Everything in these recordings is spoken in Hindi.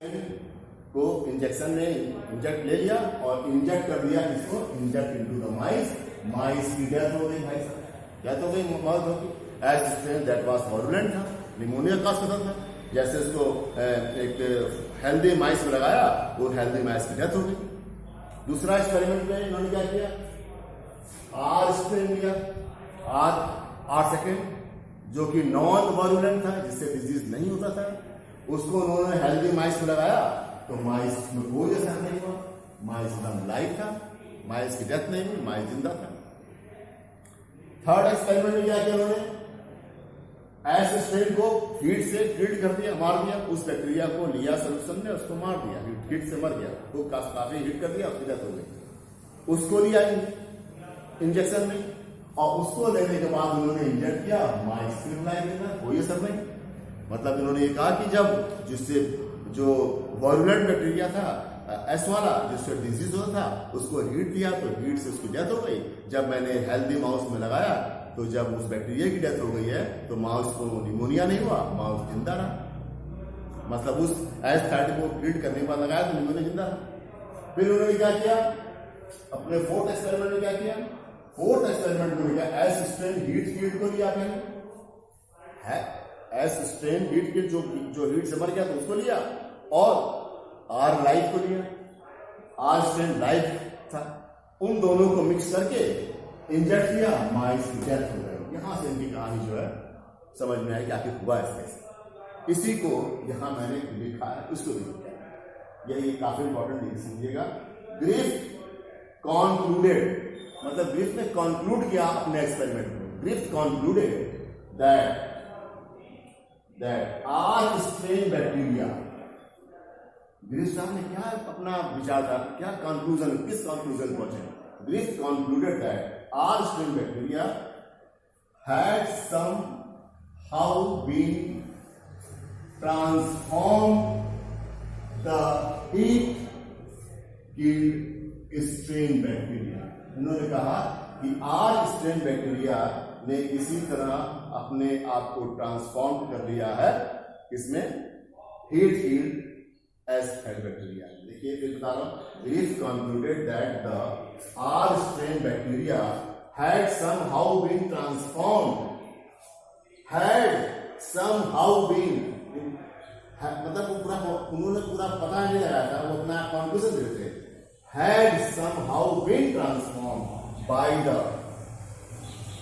को इंजेक्शन ने इंजेक्ट ले लिया और इंजेक्ट कर दिया इसको, इंजेक्ट इनटू द माइस। माइस की डेथ हो गई भाई साहब, डेथ हो गई, मौत हो गई। As strain that was virulent था, निमोनिया का असर था। जैसे उसको एक हेल्दी माइस में लगाया, वो हेल्दी माइस की डेथ हो गई। दूसरा एक्सपेरिमेंट में इन्होंने क्या किया, आर स्ट्रेन लिया, आर सेकेंड, जो कि नॉन वायरुलेंट था, जिससे डिजीज नहीं होता था। उसको उन्होंने हेल्दी माइस में लगाया तो माइस में कोई असर नहीं हुआ, माइस एकदम लाइव था, माइस की डेथ नहीं हुई, माइस जिंदा था। थर्ड एक्सपेरिमेंट में क्या किया उन्होंने, एस स्ट्रेन को हीट से ट्रीट कर दिया, मार दिया। उस बैक्टीरिया को लिया सोल्यूशन ने, उसको मार दिया, हीट से मर गया, तो काफी हीट कर दिया, उसकी डेथ हो गई। उसको लिया इंजेक्शन में, और उसको लेने के बाद उन्होंने इंजेक्ट किया, माइस फिर लाइव देना, कोई असर नहीं। मतलब इन्होंने ये कहा कि जब जिससे जो वायरुलेंट बैक्टीरिया था एस वाला, जिससे डिजीज होता था, उसको हीट दिया तो हीट से उसकी डेथ हो गई। जब मैंने हेल्दी माउस में लगाया तो जब उस बैक्टीरिया की डेथ हो गई है तो माउस को निमोनिया नहीं हुआ, माउस जिंदा रहा। मतलब उस एस 30 को ट्रीट करने के बाद लगाया तो निमोनिया जिंदा रहा। फिर उन्होंने क्या किया, अपने फोर्थ एक्सपेरिमेंट में क्या किया, फोर्थ एक्सपेरिमेंट में क्या, एस स्ट्रेन हीट कीट को लिया मैंने, एस स्ट्रेन हीट कीट जो हीट से मर गया तो उसको लिया, और आर लाइफ को लिया, आर स्ट्रेन लाइफ था। उन दोनों को मिक्स करके इंजेक्ट किया, माइस की डेथ हो गई। यहां से इनकी कहानी जो है समझ में आई कि आखिर हुआ इसके। इसी को यहां मैंने लिखा है, उसको भी लिखा है। यही काफी इंपॉर्टेंट चीज समझिएगा। ग्रिफ्थ कॉन्क्लूडेड, मतलब ग्रिफ्थ ने कॉन्क्लूड किया अपने एक्सपेरिमेंट में। Griffith concluded that are strain bacteria, Griffith साहब ने क्या अपना विचार था, क्या कंक्लूजन, किस कंक्लूजन पहुंचे? Griffith concluded that are strain bacteria had somehow been transformed the heat killed strain bacteria. उन्होंने कहा कि आर स्ट्रेन बैक्टीरिया ने इसी तरह अपने आप को ट्रांसफॉर्म कर लिया है, इसमें heat killed S head bacteria. देखिए फिर बता रहा हूं, Griffith concluded that the R strain bacteria had somehow been transformed, had somehow been, मतलब उन्होंने पूरा पता नहीं लगाया था, वो अपना कंक्लूजन देते, had somehow been transformed by the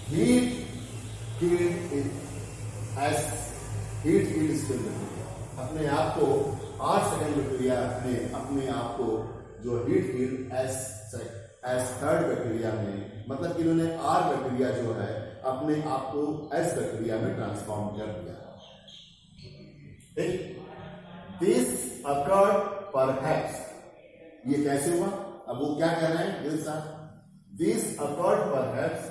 heat killed s heat killed strain bacteria. अपने आप को 8 सेकेंड बैक्टीरिया ने अपने आप को जो heat killed S third bacteria में, मतलब कि इन्होंने आर बैक्टीरिया जो है अपने आप को एस बैक्टीरिया में ट्रांसफॉर्म कर दिया। दिस अकर्ड परहैप्स, ये कैसे हुआ? अब वो क्या कह रहे हैं, this occurred perhaps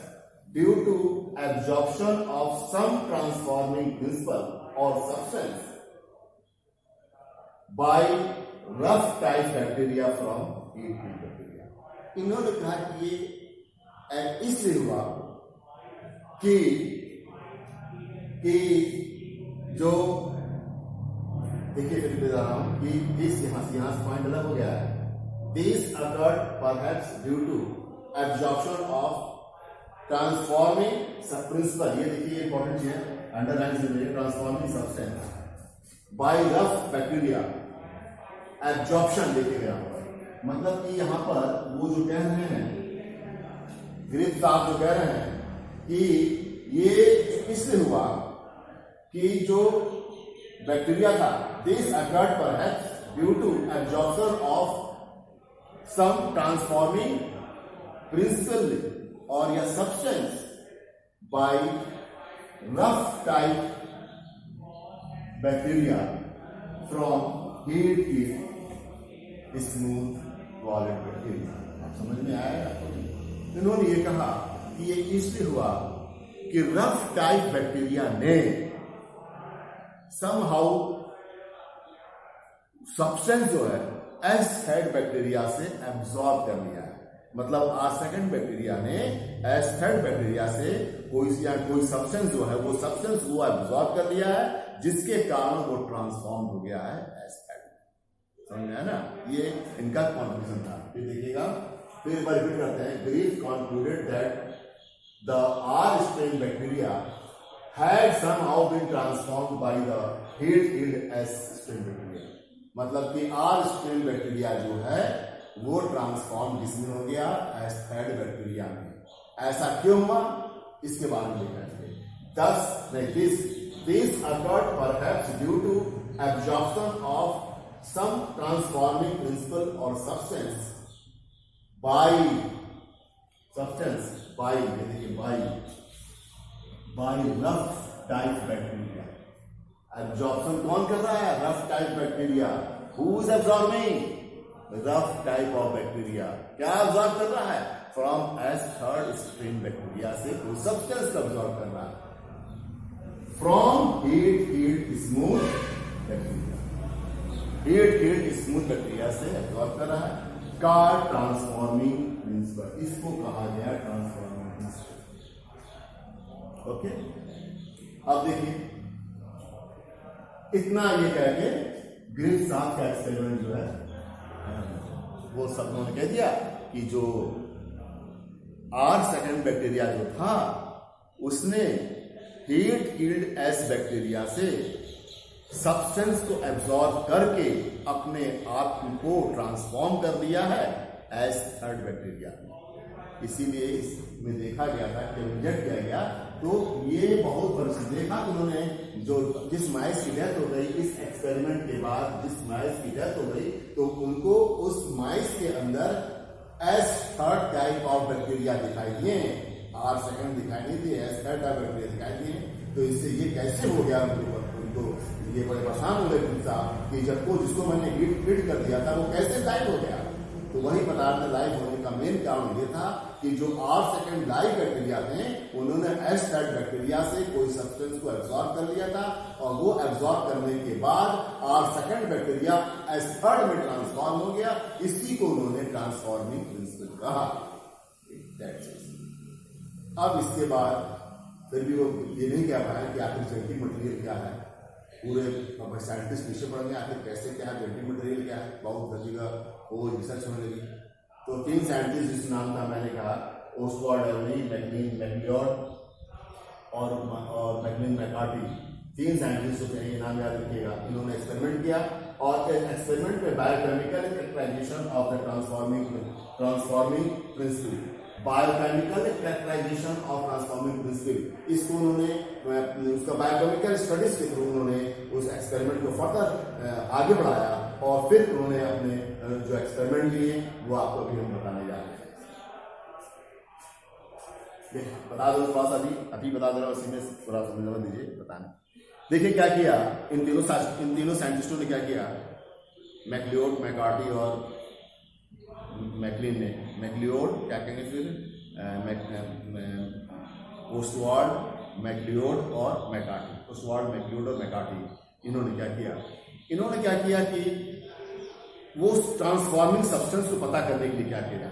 due to absorption of some transforming principle और substance by rough type bacteria from heat killed bacteria. इन्होंने कहा कि ये इसलिए हुआ कि जो, देखिए फिर बता रहा हूं कि दिस यहां से पॉइंट अलग हो गया है। This occurred perhaps due to absorption of transforming principle, ये देखिए इंपॉर्टेंट चीज है, अंडरलाइन से transforming substance by rough bacteria. Absorption देखिए गया, मतलब कि यहां पर वो जो कह रहे हैं, ग्रिफ्थ साहब जो कह रहे हैं कि ये इसलिए हुआ कि जो बैक्टीरिया था, this occurred perhaps due to absorption of some transforming principle और या सब्सटेंस by rough type bacteria from heat killed smooth walled bacteria. आप समझ में आया? इन्होंने ये कहा कि ये इसलिए हुआ कि रफ टाइप बैक्टीरिया ने समहाउ सब्सटेंस जो है एस हेड बैक्टीरिया से एब्जॉर्ब कर लिया है। मतलब आर सेकेंड बैक्टीरिया ने एस थर्ड बैक्टीरिया से कोई सब्सटेंस जो है, वो सब्सटेंस वो एब्जॉर्ब कर लिया है, जिसके कारण वो ट्रांसफॉर्म हो गया है एस थर्ड। समझ में आया ना, ये इनका कॉन्क्लूजन था। फिर देखिएगा, फिर एक बार रिपीट करते हैं। Grief concluded that the R strain bacteria had somehow been transformed by the heat killed S strain bacteria। मतलब कि R strain बैक्टीरिया जो है वो ट्रांसफॉर्म किसमें हो गया, एस थर्ड बैक्टीरिया में। ऐसा क्यों हुआ, इसके बारे में लिखेंगे। this occurred perhaps due to absorption of some transforming principle or substance by rough type bacteria. Absorption कौन कर रहा है, rough type bacteria. Who is absorbing, rough type of bacteria. क्या एब्जॉर्ब कर रहा है, from S third strain bacteria से वो सब्सटेंस को एब्जॉर्ब कर रहा है। From heat heat smooth bacteria, heat heat smooth bacteria से एब्जॉर्ब कर रहा है। का ट्रांसफॉर्मिंग प्रिंसिपल, इसको कहा गया ट्रांसफॉर्मिंग प्रिंसिपल। ओके, अब देखिए, इतना ये कह के ग्रिफ साहब का एक्सपेरिमेंट जो है वो सब उन्होंने कह दिया कि जो आर सेकंड बैक्टीरिया जो था उसने हीट किल्ड एस बैक्टीरिया से सब्सटेंस को एब्जॉर्ब करके अपने आप को ट्रांसफॉर्म कर दिया है एस थर्ड बैक्टीरिया। इसीलिए इसमें देखा गया था कि रिजेक्ट किया गया। तो ये बहुत वर्ष देखा उन्होंने, जो जिस माइस की डेथ हो गई इस एक्सपेरिमेंट के बाद, जिस माइस की डेथ हो गई तो उनको उस माइस के अंदर S third type of bacteria दिखाई दिए, आर सेकंड दिखाई नहीं दिए, एस थर्ड टाइप बैक्टीरिया दिखाई दिए। तो इससे ये कैसे हो गया उनको ये बड़े परेशान हो गए साहब कि जब को जिसको मैंने हिट कर दिया था वो कैसे लाइव हो गया। तो वही पदार्थ लाइव होने का मेन कारण ये था कि जो आर सेकंड लाइव बैक्टीरिया थे उन्होंने एस थर्ड बैक्टीरिया से कोई सब्सटेंस को एब्जॉर्ब कर लिया था और वो एब्जॉर्ब करने के बाद R second bacteria S third में ट्रांसफॉर्म हो गया। इसी को उन्होंने ट्रांसफॉर्मिंग प्रिंसिपल कहा। अब इसके बाद फिर भी वो ये नहीं कह पाया कि आखिर जेनेटिक मटेरियल क्या है। पूरे साइंटिस्ट पीछे पड़ गए आखिर कैसे क्या है, जेनेटिक मटेरियल क्या है, बहुत जगह वो रिसर्च होने लगी। तो 3 साइंटिस्ट जिस नाम था मैंने कहा, ओस्वाल्ड एवरी, मैकलीन मैकलियोड और मैकलीन मैकार्टी, 3 साइंटिस्ट जो थे, ये नाम याद रखिएगा। इन्होंने एक्सपेरिमेंट किया और एक्सपेरिमेंट में biochemical characterisation of the transforming principle, biochemical characterisation of transforming principle, इसको उन्होंने उसका बायोकेमिकल स्टडीज के थ्रू उन्होंने उस एक्सपेरिमेंट को फर्दर आगे बढ़ाया और फिर उन्होंने अपने जो एक्सपेरिमेंट लिए वो आपको अभी हम बताने जा रहे हैं। बता दो थोड़ा सा, अभी बता दे रहा हूँ, उसी में थोड़ा समझ दीजिए बताने। देखिए क्या किया इन तीनों साइंटिस्टों ने क्या किया, मैकलियोड, मैकार्टी और मैकलिन ने। मैकलियोड क्या कहेंगे फिर, ओस्वाल्ड, मैकलियोड और मैकार्टी, ओस्वाल्ड, मैकलियोड और मैकार्टी, इन्होंने क्या किया कि वो ट्रांसफॉर्मिंग सब्सटेंस को पता करने के लिए क्या किया,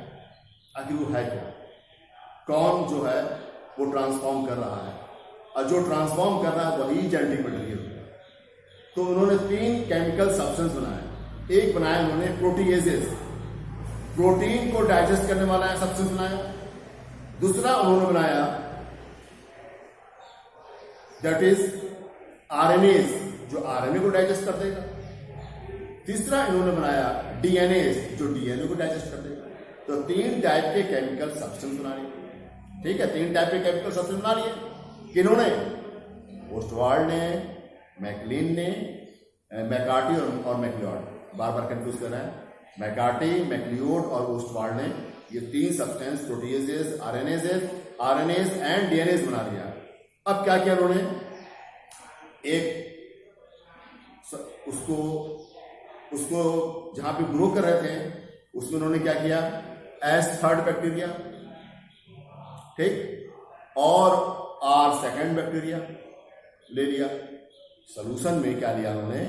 आखिर वो है क्या, कौन जो है वो ट्रांसफॉर्म कर रहा है, और जो ट्रांसफॉर्म कर रहा है वही जेनेटिक मटेरियल है। तो उन्होंने 3 केमिकल सब्सटेंस बनाए। एक बनाया उन्होंने प्रोटीएजेस, प्रोटीन को डाइजेस्ट करने वाला है सब्सटेंस बनाया। दूसरा उन्होंने बनाया दैट इज आरएनएज, जो आरएनए को डाइजेस्ट कर देगा। तीसरा इन्होंने बनाया डीएनएज, जो डीएनए को डाइजेस्ट कर देगा। तो 3 टाइप के केमिकल सब्सटेंस बना रही है, ठीक है, 3 टाइप के केमिकल सब्सटेंस बना रही है। किन्होंने, ओस्वाल्ड ने, मैकलिन ने, मैकार्टी और मैकलियोड, बार बार कंफ्यूज कर रहा है, मैकार्टी, मैकलियोड और ओस्वाल्ड ने ये 3 substance proteases, RNase and DNAs बना दिया। अब क्या किया उन्होंने, एक उसको जहां पे ग्रो कर रहे थे उसमें उन्होंने क्या किया, एस थर्ड बैक्टीरिया, ठीक, और आर सेकंड बैक्टीरिया ले लिया। सॉल्यूशन में क्या लिया उन्होंने,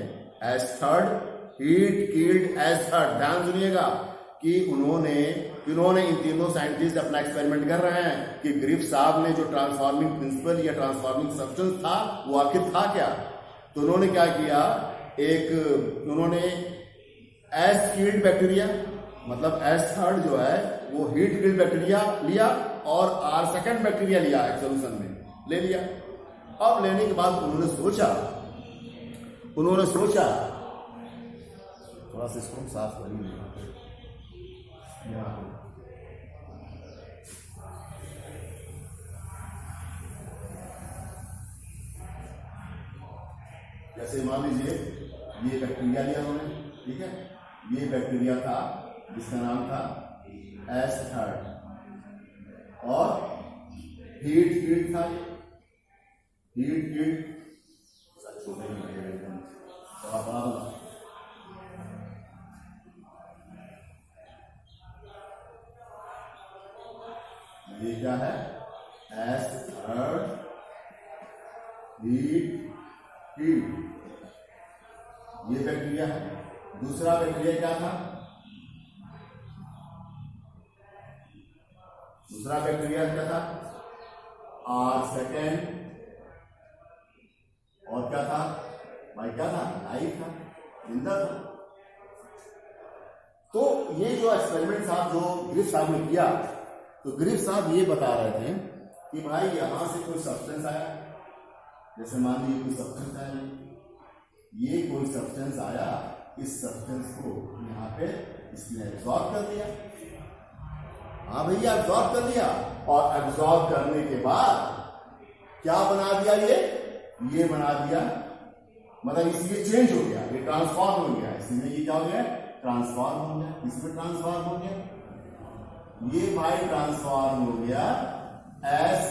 S third, heat killed S third. ध्यान सुनिएगा कि उन्होंने इन तीनों साइंटिस्ट अपना एक्सपेरिमेंट कर रहे हैं कि ग्रिफ साहब ने जो ट्रांसफॉर्मिंग प्रिंसिपल या ट्रांसफॉर्मिंग सब्सटेंस था वो आखिर था क्या। तो उन्होंने क्या किया, उन्होंने एस किल्ड बैक्टीरिया, मतलब एस थर्ड जो है वो हीट किल्ड बैक्टीरिया लिया और आर सेकेंड बैक्टीरिया लिया एक सोल्यूशन में ले लिया। अब लेने के बाद उन्होंने सोचा थोड़ा सा इसको साफ करिए जैसे मान लीजिए ये बैक्टीरिया लिया उन्होंने, ठीक है, ये बैक्टीरिया था जिसका नाम था एस थर्ड और हीट कीट था, हीट कीट ये क्या है एस थर्ड हीट कीट, ये बैक्टीरिया है। दूसरा बैक्टीरिया क्या था, दूसरा बैक्टीरिया क्या था आर सेकेंड और क्या था भाई, क्या था लाइफ था, जिंदा था। तो ये जो एक्सपेरिमेंट साहब जो ग्रिफ साहब ने किया, तो ग्रिफ साहब ये बता रहे थे कि भाई यहां से कोई सब्सटेंस आया, जैसे मान लीजिए कोई सब्सटेंस आया, ये कोई सब्सटेंस आया, इस सब्सटेंस को यहाँ पे इसने एब्जॉर्ब कर दिया। हाँ भैया एब्जॉर्ब कर दिया, और एब्जॉर्ब करने के बाद क्या बना दिया, ये बना दिया, मतलब इसलिए चेंज हो गया, ये ट्रांसफॉर्म हो गया, इसमें ये क्या हो गया ट्रांसफॉर्म हो गया, इसमें ट्रांसफॉर्म हो गया, ये भाई ट्रांसफॉर्म हो गया एस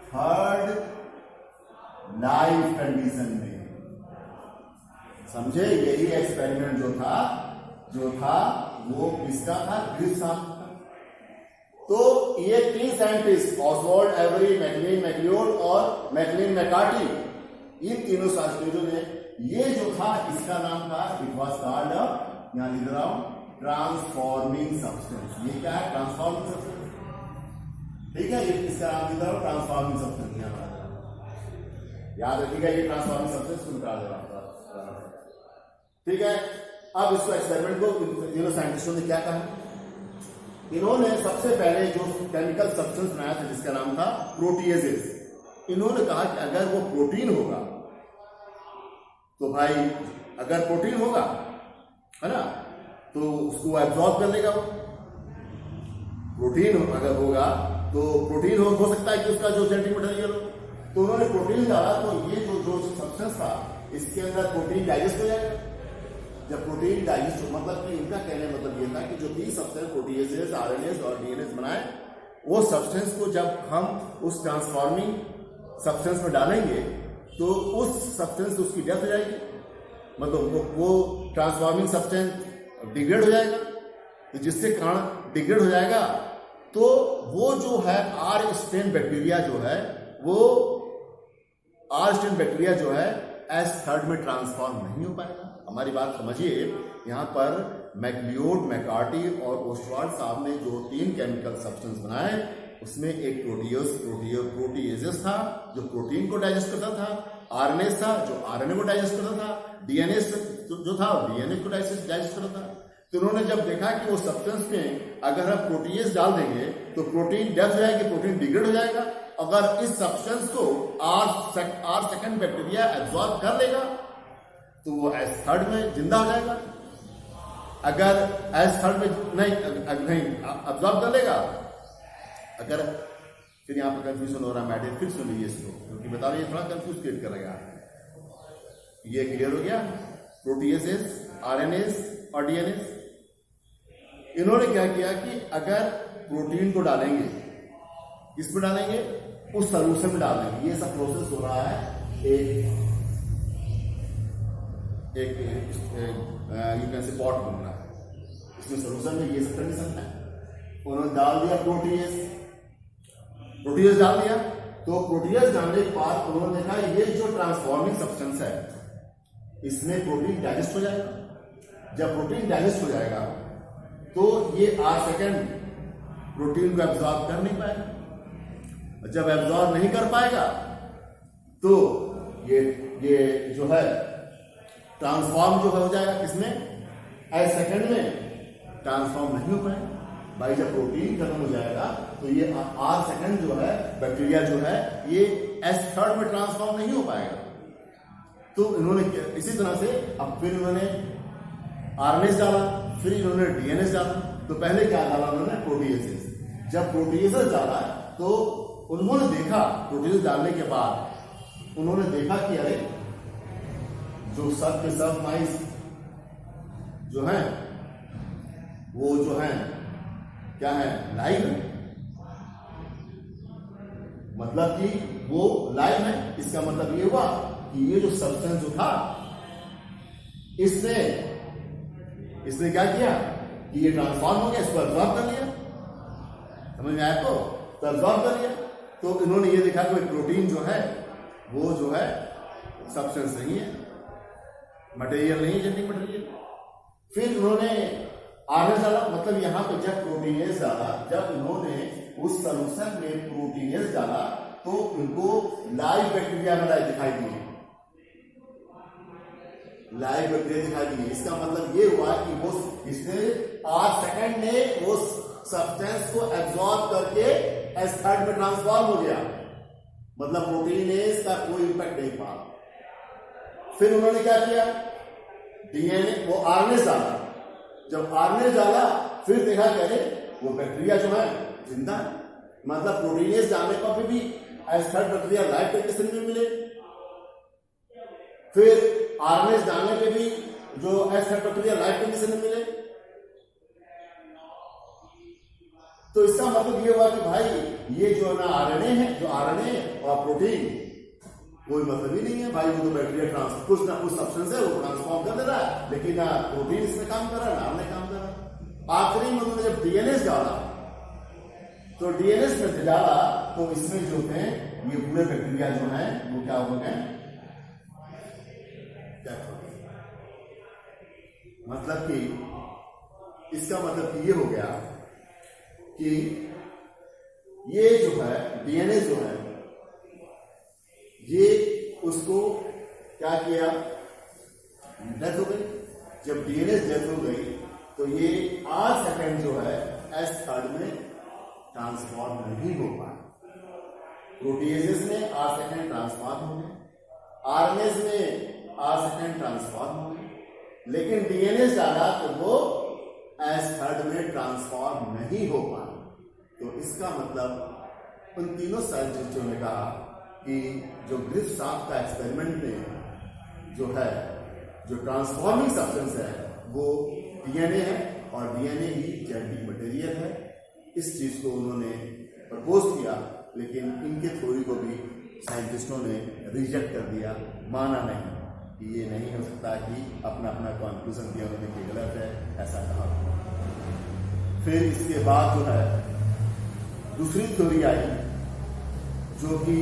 थर्ड लाइफ कंडीशन में। समझे, यही एक्सपेरिमेंट जो था वो किसका था, ग्रिफ साहब का। तो ये 3 scientist Oswald Avery, McLean MacLeod और मैकलीन मैकार्टी, इन तीनों शास्त्रियों ने ये जो था इसका नाम था, इट वॉज कॉल्ड, यहां लिख रहा हूं, ट्रांसफॉर्मिंग सब्सटेंस। ये क्या है ट्रांसफॉर्मिंग सब्सटेंस, ठीक है, ये इसका नाम लिख रहा हूं ट्रांसफॉर्मिंग सब्सटेंस। याद रखिएगा ये ट्रांसफॉर्मिंग सब्सटेंस को निकाल दे रहा, ठीक है। अब इसको एक्सपेरिमेंट को तीनों साइंटिस्टों ने क्या कहा, इन्होंने सबसे पहले जो केमिकल सब्सटेंस बनाया था जिसका नाम था प्रोटीएजेस। इन्होंने कहा कि अगर वो प्रोटीन होगा तो भाई, अगर प्रोटीन होगा है ना, तो उसको एब्जॉर्ब कर लेगा वो। प्रोटीन अगर होगा तो प्रोटीन हो सकता है कि उसका जो जेनेटिक मटेरियल हो, तो उन्होंने प्रोटीन डाला, तो ये जो सब्सटेंस था इसके अंदर प्रोटीन डाइजेस्ट हो जाएगा। जब प्रोटीन डाइजेस्ट, मतलब कि इनका कहने मतलब ये था कि जो 30 सब्सटेंस प्रोटीएजेस, आरएनएस और डीएनएस बनाए, वो सब्सटेंस को जब हम उस ट्रांसफॉर्मिंग सब्सटेंस में डालेंगे तो उस सब्सटेंस से उसकी डेथ हो जाएगी, मतलब वो ट्रांसफॉर्मिंग सब्सटेंस डिग्रेड हो जाएगा। तो जिससे कारण डिग्रेड हो जाएगा तो वो जो है आर स्टेन बैक्टीरिया जो है, वो आर स्टेन बैक्टीरिया जो है एस थर्ड में ट्रांसफॉर्म नहीं हो पाएगा। हमारी बात समझिए, यहाँ पर मैक्लियोड, मैकार्टी और ओस्वाल्ड साहब ने जो 3 केमिकल सब्सटेंस बनाए, उसमें एक प्रोटीएजेस था जो प्रोटीन को डाइजेस्ट करता था, आरएनएस था जो आरएनए को डाइजेस्ट करता था, डीएनएस जो था डीएनए को डाइजेस्ट करता था। तो उन्होंने जब देखा कि वो सब्सटेंस में अगर हम प्रोटीएज डाल देंगे तो प्रोटीन डेथ हो जाएगी, प्रोटीन डिग्रेड हो जाएगा। अगर इस सब्सटेंस को आर सेकेंड बैक्टीरिया एब्जॉर्ब कर लेगा तो वो एस थर्ड में जिंदा हो जाएगा। अगर एस थर्ड में नहीं एब्जॉर्ब कर लेगा, अगर, फिर यहाँ पर कंफ्यूजन हो रहा है, मैटर फिर सुन लीजिए इसको, क्योंकि बता रही है थोड़ा कंफ्यूज क्रिएट करेगा। ये क्लियर हो गया, प्रोटीएजेस, आरएनएस और डीएनएस। इन्होंने क्या किया कि अगर प्रोटीन को डालेंगे, किस में डालेंगे, उस सॉल्यूशन में डालेंगे। ये सब प्रोसेस हो रहा है एक यू कैन से पॉट बन रहा है, इसमें सॉल्यूशन में ये सब कंडीशन है। उन्होंने डाल दिया प्रोटीएज डाल दिया, तो प्रोटीएज डालने के बाद उन्होंने देखा ये जो ट्रांसफॉर्मिंग सब्सटेंस है इसमें प्रोटीन डाइजेस्ट हो जाएगा। जब प्रोटीन डाइजेस्ट हो जाएगा तो ये आर सेकेंड प्रोटीन को एब्जॉर्ब कर नहीं पाएगा। जब एब्जॉर्ब नहीं कर पाएगा तो ये जो है ट्रांसफॉर्म जो हो जाएगा, किसमें, एज सेकंड में ट्रांसफॉर्म नहीं हो पाएगा भाई। जब प्रोटीन खत्म हो जाएगा तो ये आर सेकंड जो है बैक्टीरिया जो है ये एस थर्ड में ट्रांसफॉर्म नहीं हो पाएगा। तो इन्होंने इसी तरह से अब फिर इन्होंने आरएनएस डाला, फिर इन्होंने डीएनएस डाला। तो पहले क्या डाला उन्होंने? प्रोटीएसेस। जब प्रोटीएसेस डाला तो उन्होंने देखा, प्रोटीएसेस डालने के बाद उन्होंने देखा कि अरे जो सब के सब माइस जो हैं वो जो है क्या है? लाइव है। मतलब कि वो लाइव है। इसका मतलब ये हुआ कि ये जो सब्सटेंस जो था इसने क्या किया कि ये ट्रांसफॉर्म हो गया, इसको एब्जॉर्ब कर लिया। समझ में आया? तो एब्जॉर्ब कर लिया। तो इन्होंने ये देखा कि प्रोटीन जो है वो जो है सब्सटेंस नहीं है, मटेरियल नहीं है, जेनेटिक मटेरियल। फिर उन्होंने आरएनएस डाला। मतलब यहां पे जब प्रोटीनेस डाला, जब इन्होंने उस सॉल्यूशन में प्रोटीनेस डाला तो उनको लाइव बैक्टीरिया में दिखाई दिए, लाइव बैक्टीरिया दिखाई दिए। इसका मतलब ये हुआ कि वो इसने आर सेकंड ने वो सब्सटेंस को एब्जॉर्ब करके एस थर्ड में ट्रांसफॉर्म हो गया। मतलब प्रोटीनेस का कोई इंपैक्ट नहीं पड़ा। फिर उन्होंने क्या किया? डीएनए वो आरएनएस डाला। जब आरएनएस डाला फिर देखा कि अरे वो बैक्टीरिया जो है जिंदा है। मतलब प्रोटीनेस डालने पर भी S third bacteria live condition में मिले। फिर आरएनएस डालने पे भी जो S third bacteria live condition में मिले। तो इसका मतलब ये हुआ कि भाई ये जो है ना आरएनए है, जो आरएनए और प्रोटीन कोई मतलब ही नहीं है भाई। वो तो बैक्टीरिया कुछ ना कुछ सब्सटेंस है वो ट्रांसफॉर्म कर दे रहा है, लेकिन ना प्रोटीन इसमें काम कर रहा है ना आरएनए काम कर रहा है। आखिरी में उन्होंने जब डीएनएस डाला तो डीएनएस में डाला तो इसमें जो थे ये पूरे बैक्टीरिया जो है वो क्या हो गए? मतलब कि इसका मतलब ये हो गया कि ये जो है डीएनए जो है ये उसको क्या किया? डेथ हो गई। जब डीएनए डेथ हो गई तो ये आर सेकंड जो है एस थर्ड में ट्रांसफॉर्म नहीं हो पाया। प्रोटीएसेस में आर सेकंड ट्रांसफॉर्म हो गए, आरएनएस में आर सेकंड ट्रांसफॉर्म हो गए, लेकिन डीएनए डाला तो वो एस थर्ड में ट्रांसफॉर्म नहीं हो पाया। तो इसका मतलब उन तीनों साइंटिस्टों ने कहा कि जो ग्रिफ्थ-शाफ्ट का एक्सपेरिमेंट में जो है जो ट्रांसफॉर्मिंग सब्सटेंस है वो डीएनए है और डीएनए ही जेनेटिक मटेरियल है। इस चीज को उन्होंने प्रपोज किया, लेकिन इनके थ्योरी को भी साइंटिस्टों ने रिजेक्ट कर दिया, माना नहीं कि ये नहीं हो सकता, कि अपना अपना कंक्लूजन दिया उन्होंने कि गलत है, ऐसा कहा। फिर इसके बाद जो है दूसरी थ्योरी आई जो कि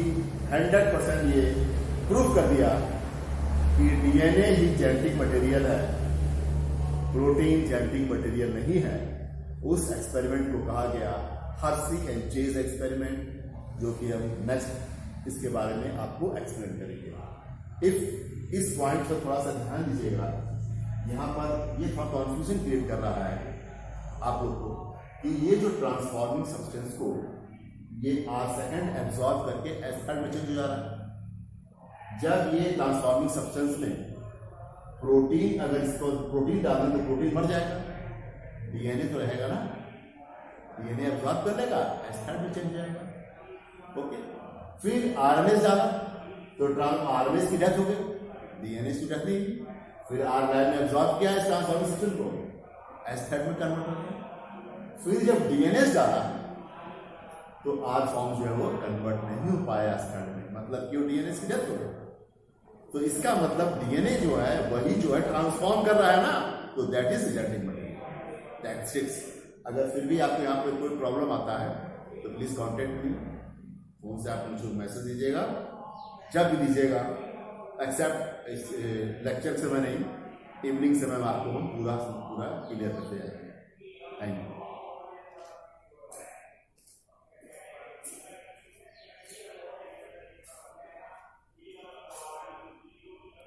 100% ये प्रूव कर दिया कि डीएनए ही जेनेटिक मटेरियल है, प्रोटीन जेनेटिक मटेरियल नहीं है। उस एक्सपेरिमेंट को कहा गया हर्सी एंड चेज एक्सपेरिमेंट, जो कि हम नेक्स्ट इसके बारे में आपको एक्सप्लेन करेंगे। इस पॉइंट पर थोड़ा सा ध्यान दीजिएगा, यहाँ पर ये थोड़ा कॉन्फ्यूजन क्रिएट कर रहा है आप लोग को कि ये जो ट्रांसफॉर्मिंग सब्सटेंस को ये आर सेकंड एब्जॉर्ब करके एस थर्ड में चेंज हो जा रहा है। जब ये ट्रांसफॉर्मिंग सब्सटेंस में प्रोटीन, अगर इसको प्रोटीन डालें तो प्रोटीन मर जाएगा, डीएनए तो रहेगा ना, डीएनए एब्जॉर्ब कर लेगा, एस थर्ड में चेंज जाएगा। ओके, फिर आरएनएस डाला तो आरएनएस की डेथ हो गई, डीएनए की डेथ नहीं। फिर आर लाइन ने एब्जॉर्ब किया इस ट्रांसफॉर्मिंग सब्सटेंस को, एस थर्ड में कन्वर्ट हो गया। फिर जब डीएनएस डाला तो आर फॉर्म जो है वो कन्वर्ट नहीं हो पाया एस थर्ड में, मतलब क्यों? डीएनएस की डेथ हो गई। तो इसका मतलब डीएनए जो है वही जो है ट्रांसफॉर्म कर रहा है ना, तो that is genetic material, that's it. अगर फिर भी आपको यहाँ पे कोई प्रॉब्लम आता है तो प्लीज कॉन्टेक्ट मी, फोन से आप मुझे मैसेज दीजिएगा, जब भी दीजिएगा, एक्सेप्ट इस लेक्चर समय नहीं, इवनिंग समय में आपको हम पूरा क्लियर करते जाएंगे। Thank you.